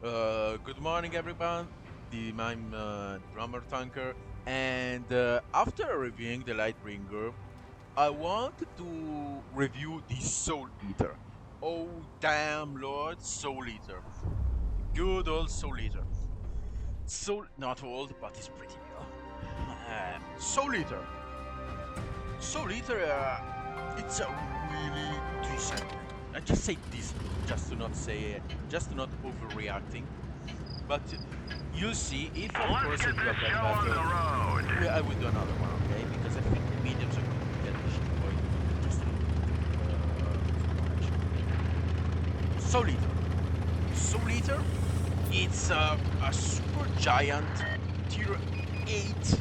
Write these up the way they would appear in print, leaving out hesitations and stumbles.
Good morning, everyone. I'm Drummer Tanker, and after reviewing the Lightbringer, I wanted to review the Soul Eater. Oh, damn, Lord, Soul Eater. Good old Soul Eater. Soul, not old, but he's pretty new. Soul Eater. Soul Eater, it's a really decent. I just say decent, just to not overreacting. But you'll see if, of Let's course, I get do a this bad show on battle, the road. I will do another one, okay? Because I think the mediums are going to get destroyed just Soul Eater. Soul Eater, it's a super giant tier 8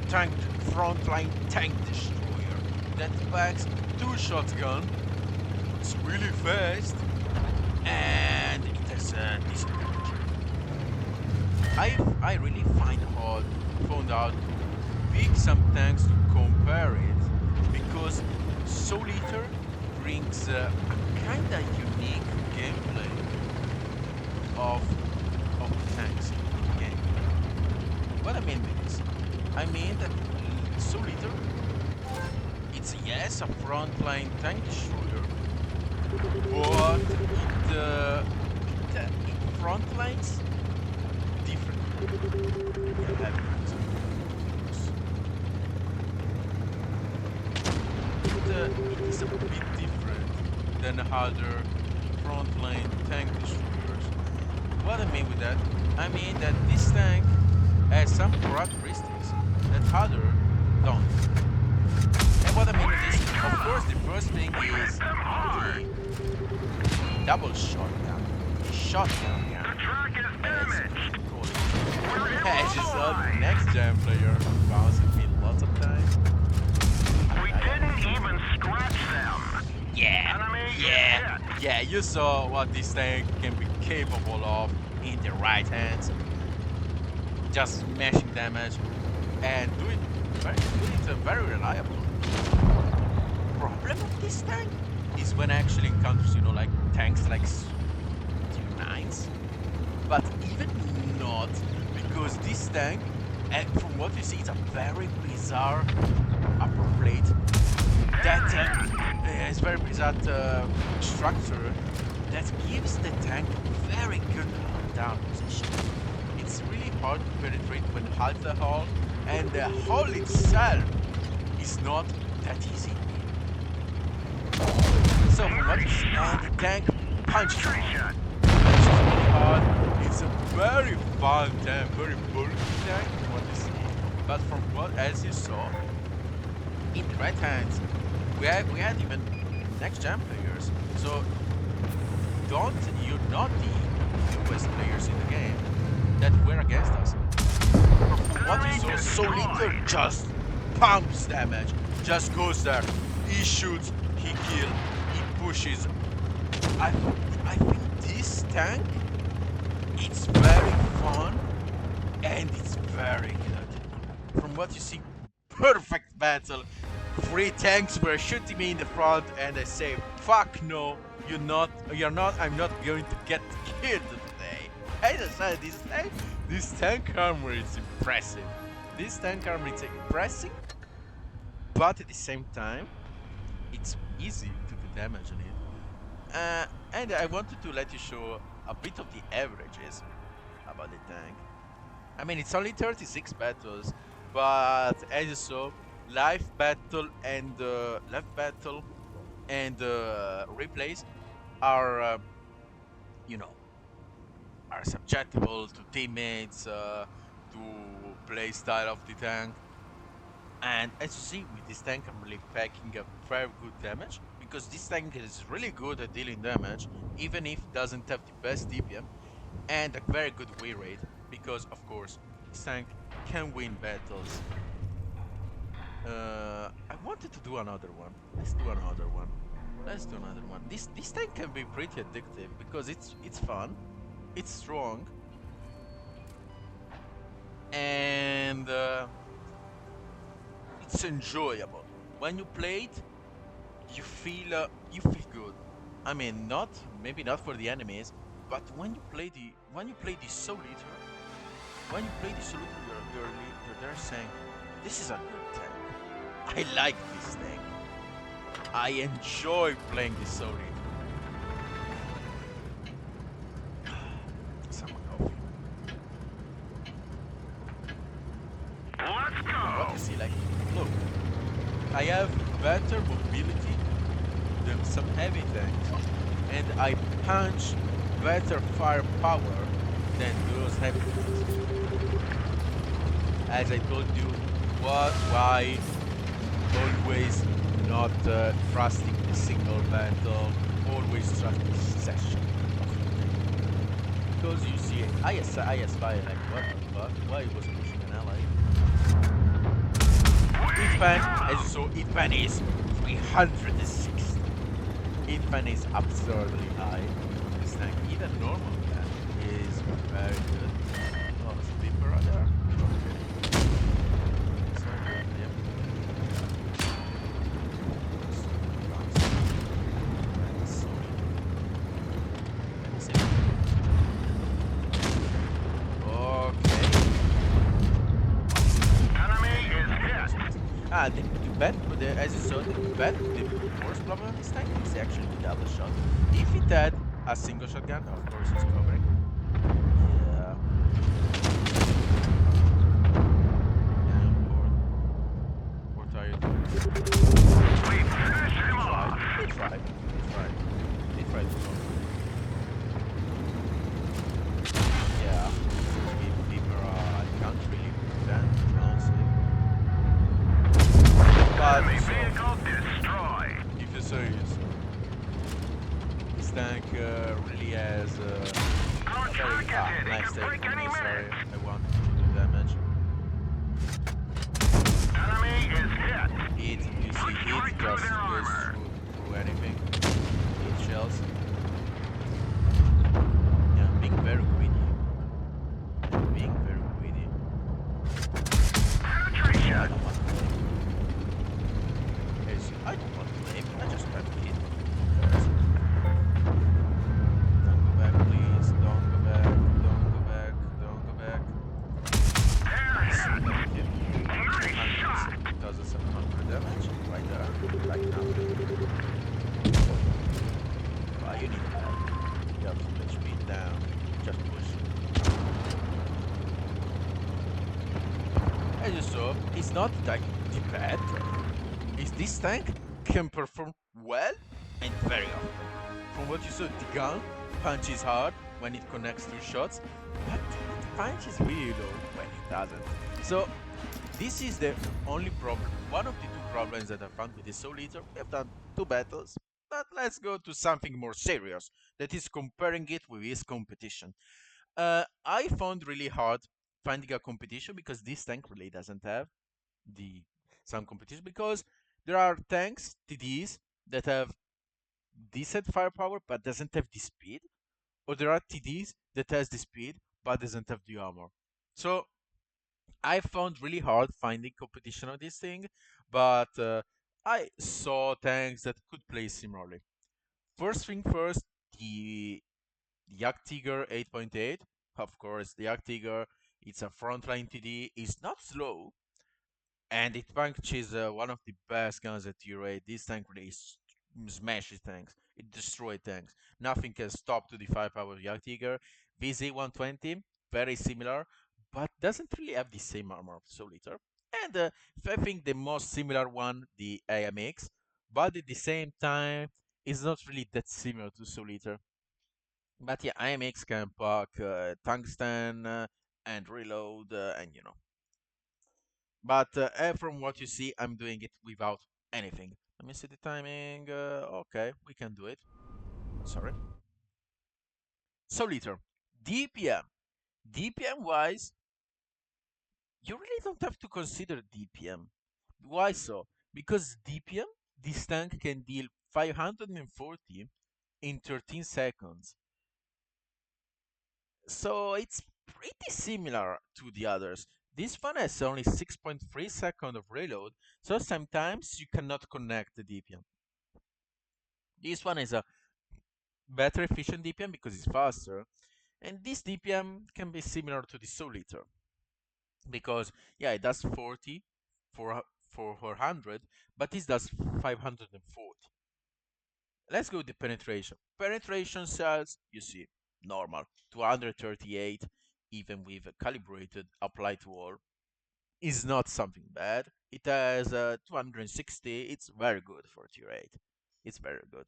tank frontline tank destroyer that packs 2 shotgun. It's really fast and it has a decent damage. I really found out to pick some tanks to compare it because Souleater brings a kinda unique gameplay of the tanks in the game. What I mean by this, I mean that Souleater, it's yes a frontline tank destroyer, but it frontlines differently. Yeah, have an example. It is a bit different than other frontline tank destroyers. What I mean with that, I mean that this tank has some characteristics that other don't. And what I mean with this, of course, the first thing is the double shotgun, the shotgun, The track is as damaged. we call it. We're in As you saw, the line. next gen player bouncing me lots of times. We I am didn't even scratch them. Yeah, Enemy yeah, is hit. yeah. You saw what this tank can be capable of in the right hands, just smashing damage and do it very reliable. Problem of this tank is when actually encounters, like tanks like T9s, but even not because this tank, and from what you see, it's a very bizarre upper plate that is very bizarre structure that gives the tank very good down position. It's really hard to penetrate when half the hull, and the hull itself is not that easy. So from what you see, and the tank punches hard. Penetration. Punches really hard. It's a very fun tank, very bulky tank from what you see. But from what as you saw, in the right hands, we had even next gen players. So don't you're not the newest players in the game that were against us. But from what you Enemy saw, Souleater destroyed. just pumps damage, just goes there. He shoots, he kills, he pushes. I I think this tank it's very fun and it's very good. From what you see, perfect battle. Three tanks were shooting me in the front, and I say, "Fuck no, you're not. I'm not going to get killed today." As I said, this tank armor is impressive. This tank armor is impressive, but at the same time, it's easy to do damage on it. And I wanted to let you show a bit of the averages about the tank. I mean, it's only 36 battles, but as you saw, live battle and replays are, you know, are subjectable to teammates, to play style of the tank. And as you see, with this tank, I'm really packing up very good damage because this tank is really good at dealing damage, even if it doesn't have the best DPM and a very good win rate because, of course, this tank can win battles. I wanted to do another one. Let's do another one. Let's do another one. This tank can be pretty addictive because it's fun, it's strong, and it's enjoyable. When you play it, you feel good. I mean, not maybe not for the enemies, But when you play the Souleater, you're there saying, "This is a good tank. I like this tank. I enjoy playing the Souleater." Some coffee. Let's And what go. you see, like, look, I have better mobility than some heavy tanks, and I punch better firepower than those heavy tanks. As I told you, why always not trusting the single battle, always trusting session. Because you see, IS5, like, what the fuck? Why he was pushing an ally? Ifan, as you saw, Ifan is 360. Ifan is absurdly high. This tank, even normal gun, is very good. Oh, there's a beeper right there. Okay. So, yep. Okay. Enemy is hit. As you saw, the worst problem on this tank is actually the double shot. If it had a single shotgun, of course it's covering. Yeah. Damn, what are you doing? We finish him off. They tried. They tried to go. Yeah. People can't really prevent, honestly. But Enemy so, vehicle destroyed. if you're serious, this tank really has Our a very truck is hit. It nice could take break from any me. Sorry, minute. I want to do damage. Enemy is hit. You see, Punch it right through just their goes armor. through anything. It shells. Yeah, being very greedy. Being very greedy. I Penetration. don't want to play. I don't want to play. I just try to hit. Don't go back, please. Don't go back. Don't go back. Don't go back. They're Nice. hit. Double kill. Nice shot. 2700 damage. Right there. Right now. Why you need that? You have to put speed down. Just push. As you saw, it's not like the bad tank. It's this tank can perform well and very often. From what you saw, the gun punches hard when it connects two shots, but it punches really low when it doesn't. So this is the only problem, one of the two problems that I found with the Souleater. We have done two battles, but let's go to something more serious, that is comparing it with his competition. I found really hard finding a competition because this tank really doesn't have the some competition, because there are tanks, TDs, that have decent firepower but doesn't have the speed, or there are TDs that has the speed but doesn't have the armor. So I found really hard finding competition on this thing, but I saw tanks that could play similarly. First thing first, the Jagdtiger 8.8. Of course, the Jagdtiger, it's a frontline TD. It's not slow, and it punches one of the best guns at tier 8. This tank really smashes tanks. It destroys tanks. Nothing can stop to the firepower of Jagdtiger. VZ-120, very similar, but doesn't really have the same armor of Souleater. And I think the most similar one, the AMX, but at the same time, is not really that similar to Souleater. But yeah, IMX can pack tungsten and reload, and you know. But from what you see, I'm doing it without anything. Let me see the timing. Okay, we can do it. Sorry. So liter. DPM. DPM wise, you really don't have to consider DPM. Why so? Because DPM, this tank can deal 540 in 13 seconds. So it's pretty similar to the others. This one has only 6.3 seconds of reload, so sometimes you cannot connect the DPM. This one is a better efficient DPM because it's faster. And this DPM can be similar to the Souleater because yeah, it does 40 for 400, but this does 540. Let's go to penetration. Penetration cells, you see, normal, 238, even with a calibrated apply to all, is not something bad. It has 260, it's very good for tier 8. It's very good.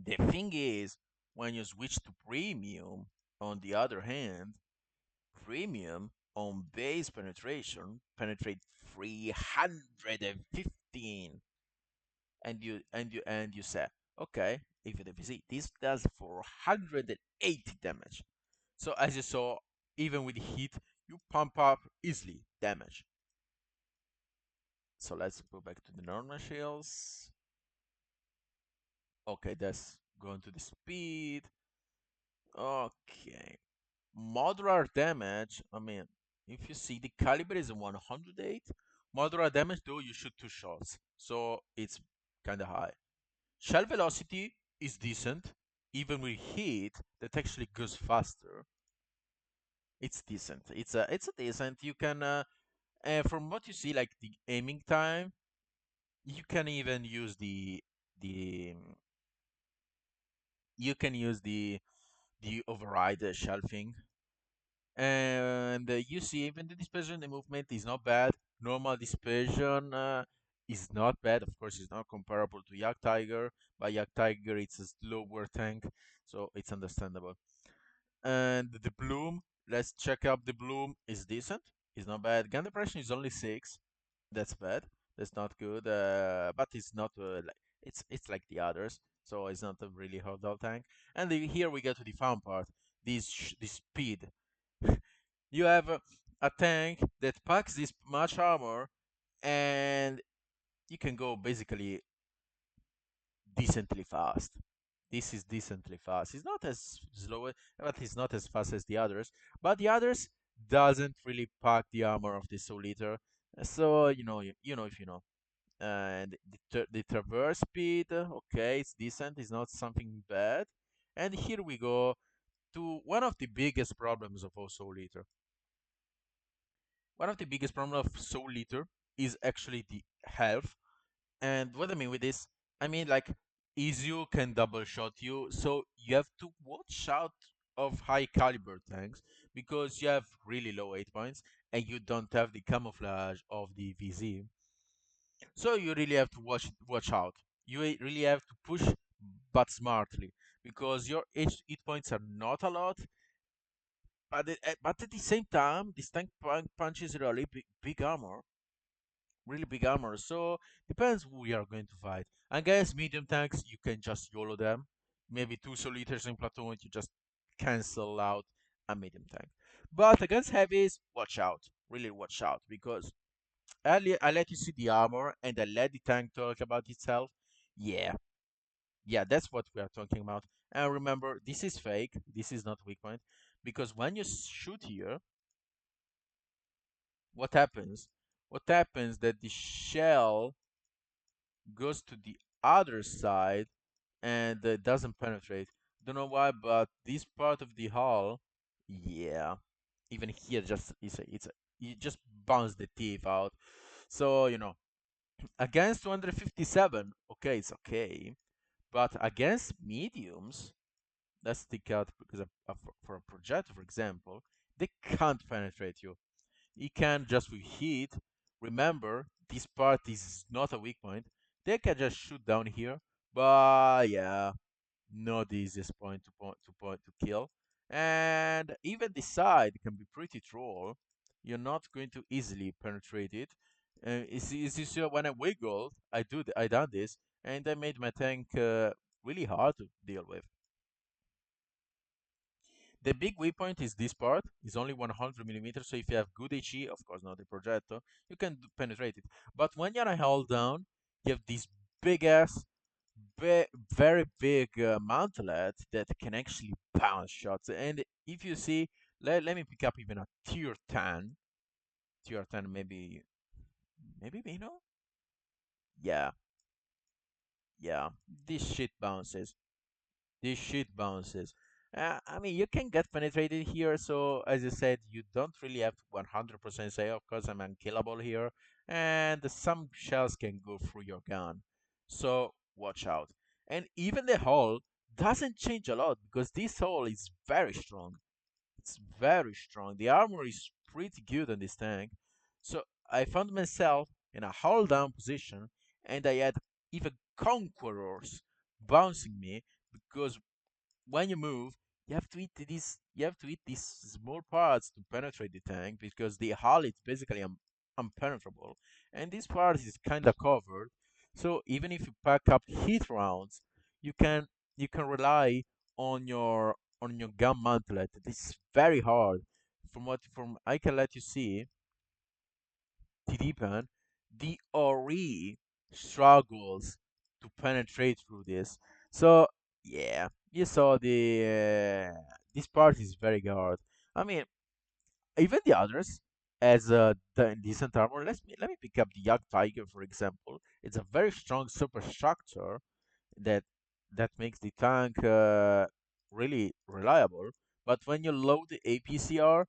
The thing is, when you switch to premium, on the other hand, premium on base penetration penetrate 315, and you say, okay, if you see this does 480 damage. So as you saw, even with heat, you pump up easily damage. So let's go back to the normal shields. Okay, that's going to the speed. Okay, modular damage. I mean, if you see the caliber is 108, modular damage though you shoot 2 shots, so it's kind of high. Shell velocity is decent, even with heat that actually goes faster. It's decent. It's a decent. You can from what you see, like the aiming time, you can even use the you can use the override shelving, and you see even the dispersion, the movement is not bad. Normal dispersion is not bad. Of course, it's not comparable to Yak Tiger. But Yak Tiger, it's a slower tank, so it's understandable. And the bloom, let's check up the bloom. Is decent. It's not bad. Gun depression is only 6. That's bad. That's not good. But it's not like it's like the others. So it's not a really hard tank. And here we get to the fun part. This speed. You have a tank that packs this much armor, and you can go basically decently fast. This is decently fast. It's not as slow, but it's not as fast as the others. But the others doesn't really pack the armor of the Souleater. So you know if you know. And the traverse speed, okay, it's decent. It's not something bad. And here we go to one of the biggest problems of all Souleater. One of the biggest problems of Souleater is actually the health. And what I mean with this, I mean like Izu can double shot you, so you have to watch out of high caliber tanks because you have really low 8 points and you don't have the camouflage of the VZ. So you really have to watch out. You really have to push, but smartly, because your hit points are not a lot, but at the same time, this tank punches really big armor, really big armor. So depends who we are going to fight. I guess medium tanks you can just YOLO them. Maybe 2 Souleaters in platoon, you just cancel out a medium tank. But against heavies, watch out. Really watch out because I let you see the armor and I let the tank talk about itself. Yeah, yeah, that's what we are talking about. And remember, this is fake. This is not weak point because when you shoot here, what happens? What happens that the shell goes to the other side and doesn't penetrate. Don't know why, but this part of the hull, yeah, even here, just you just bounce the teeth out. So against 257, okay, it's okay, but against mediums, let's take out because for a projector, for example, they can't penetrate you. You can just with heat. Remember, this part is not a weak point. They can just shoot down here, but yeah, not the easiest point to kill. And even the side can be pretty troll. You're not going to easily penetrate it. Is you see when I wiggled, I done this, and I made my tank really hard to deal with. The big weak point is this part. It's only 100 millimeters, so if you have good HE, of course not the projector, you can penetrate it. But when you're held down, you have this big ass, very big mantlet that can actually bounce shots. And if you see, let me pick up even a tier 10 maybe Mino? Yeah, yeah, this shit bounces. This shit bounces. I mean, you can get penetrated here, so as I said, you don't really have to 100% say, of course, I'm unkillable here, and some shells can go through your gun. So watch out. And even the hull doesn't change a lot because this hull is very strong. It's very strong. The armor is pretty good on this tank. So I found myself in a hold down position, and I had even conquerors bouncing me because when you move, you have to hit these small parts to penetrate the tank because the hull is basically impenetrable, and this part is kind of covered. So even if you pack up hit rounds, you can you can rely on your gun mantlet. This is very hard. From I can let you see, TD-Pan, the Ori struggles to penetrate through this. So yeah, you saw this part is very hard. I mean, even the others as decent armor. Let me pick up the Yak Tiger for example. It's a very strong superstructure that makes the tank really reliable. But when you load the APCR,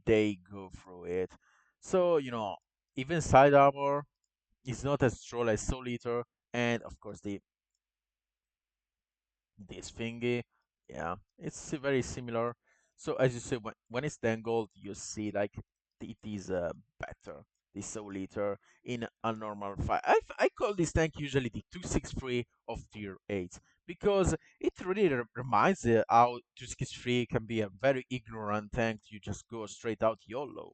they go through it. So even side armor is not as strong as Souleater, and of course this thingy, yeah, it's very similar. So as you say, when it's dangled, you see like it is better. The Souleater in a normal fight. I call this tank usually the 263 of tier 8 because it really reminds how 263 can be a very ignorant tank. You just go straight out YOLO.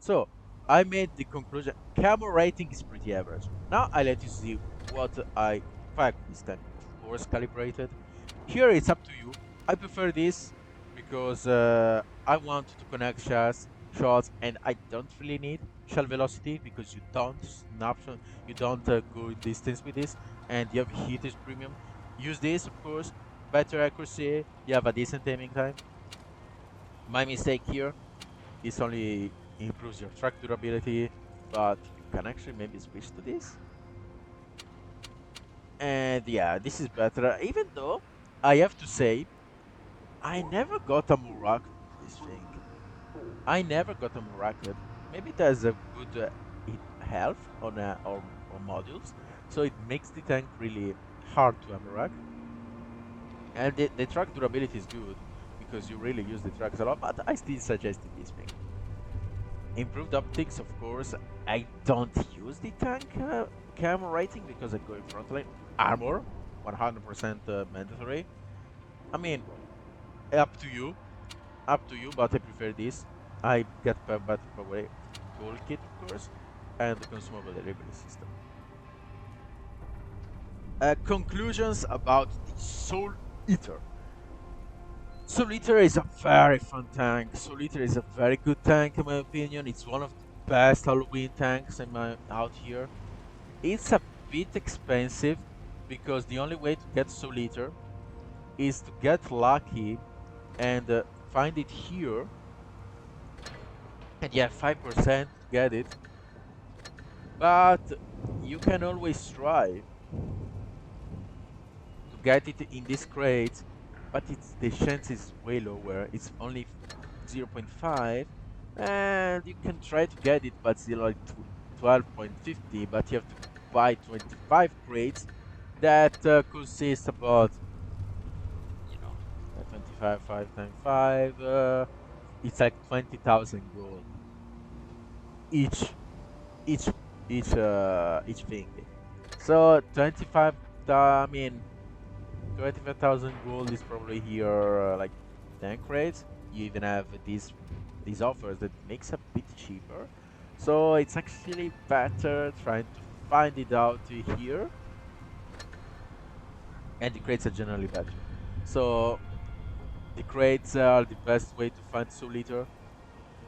So I made the conclusion camera rating is pretty average. Now I let you see what I pack with this tank. Of course calibrated. Here it's up to you. I prefer this because I want to connect shots and I don't really need shell velocity because you don't you don't go distance with this and you have heat is premium. Use this of course, better accuracy, you have a decent aiming time. My mistake here this only improves your track durability, but you can actually maybe switch to this. And yeah, this is better. Even though I have to say, I never got a Murak with this thing. I never got a Murak. Maybe it has a good health on or modules, so it makes the tank really hard to Murak. And the track durability is good because you really use the tracks a lot. But I still suggested this thing. Improved optics, of course. I don't use the tank camera rating because I go in front line. Armor, 100% mandatory. I mean, up to you, but I prefer this. I get better power toolkit, of course, and the consumable delivery system. Conclusions about the Soul Eater. Souleater is a very fun tank. Souleater is a very good tank in my opinion. It's one of the best Halloween tanks out here. It's a bit expensive because the only way to get Souleater is to get lucky and find it here. And yeah, 5% to get it. But you can always try to get it in this crate, but the chance is way lower. It's only 0.5, and you can try to get it, but it's like 12.50. But you have to buy 25 crates that consist about 25 5 times 5. It's like 20,000 gold each each each thing. So 25. I mean 25,000 gold is probably here like 10 crates. You even have these offers that makes a bit cheaper. So it's actually better trying to find it out here. And the crates are generally better. So the crates are the best way to find Souleater.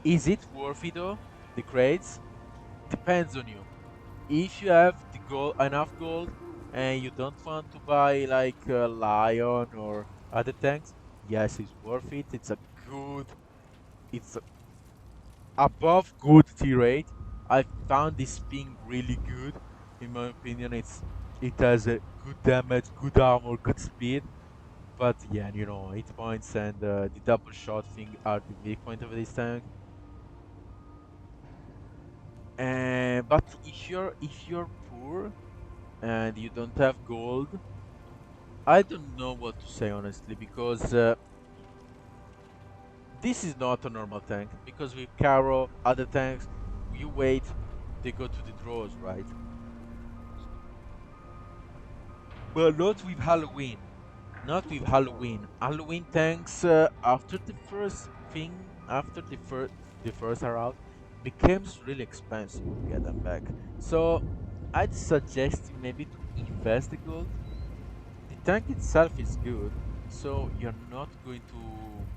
Is it worth it though? The crates? Depends on you. If you have the gold, enough gold, and you don't want to buy like a lion or other tanks, yes, it's worth it. It's above good tier 8. I found this thing really good. In my opinion, it has a good damage, good armor, good speed. But yeah, you know, 8 points and the double shot thing are the weak point of this tank. And but if you're poor and you don't have gold, I don't know what to say honestly, because this is not a normal tank. Because with Caro, other tanks, you wait, they go to the draws, right? But not with Halloween. Not with Halloween. Halloween tanks, after the first thing, after the first are out, becomes really expensive to get them back. So I'd suggest you maybe to invest the gold. The tank itself is good, so you're not going to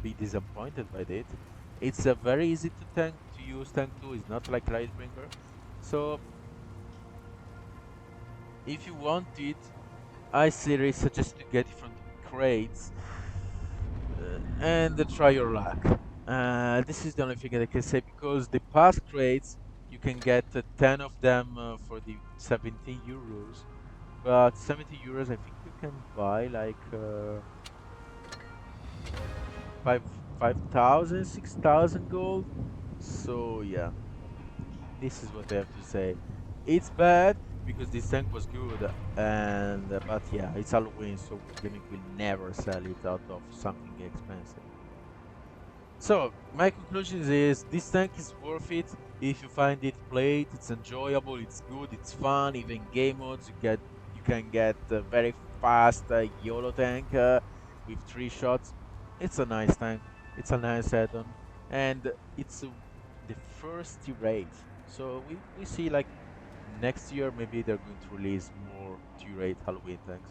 be disappointed by it. It's a very easy to use tank too. It's not like Lightbringer. So if you want it, I seriously suggest to get it from the crates and try your luck. This is the only thing that I can say, because the past crates you can get 10 of them for the 17 euros. But 70 euros, I think you can buy like 5 5,000 6,000 gold. So yeah, this is what I have to say. It's bad because this tank was good, and but yeah, it's Halloween, so Wargaming will never sell it out of something expensive. So my conclusion is this tank is worth it if you find it, play it. It's enjoyable, it's good, it's fun. Even game modes, you can get a very fast YOLO tank with 3 shots. It's a nice tank. It's a nice add-on, and it's the first T-rate. So we see like next year maybe they're going to release more T-rate Halloween tanks.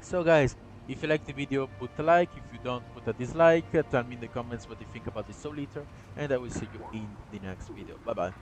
So guys, if you like the video, put a like. If you don't, put a dislike. Tell me in the comments what you think about the Souleater, and I will see you in the next video. Bye bye.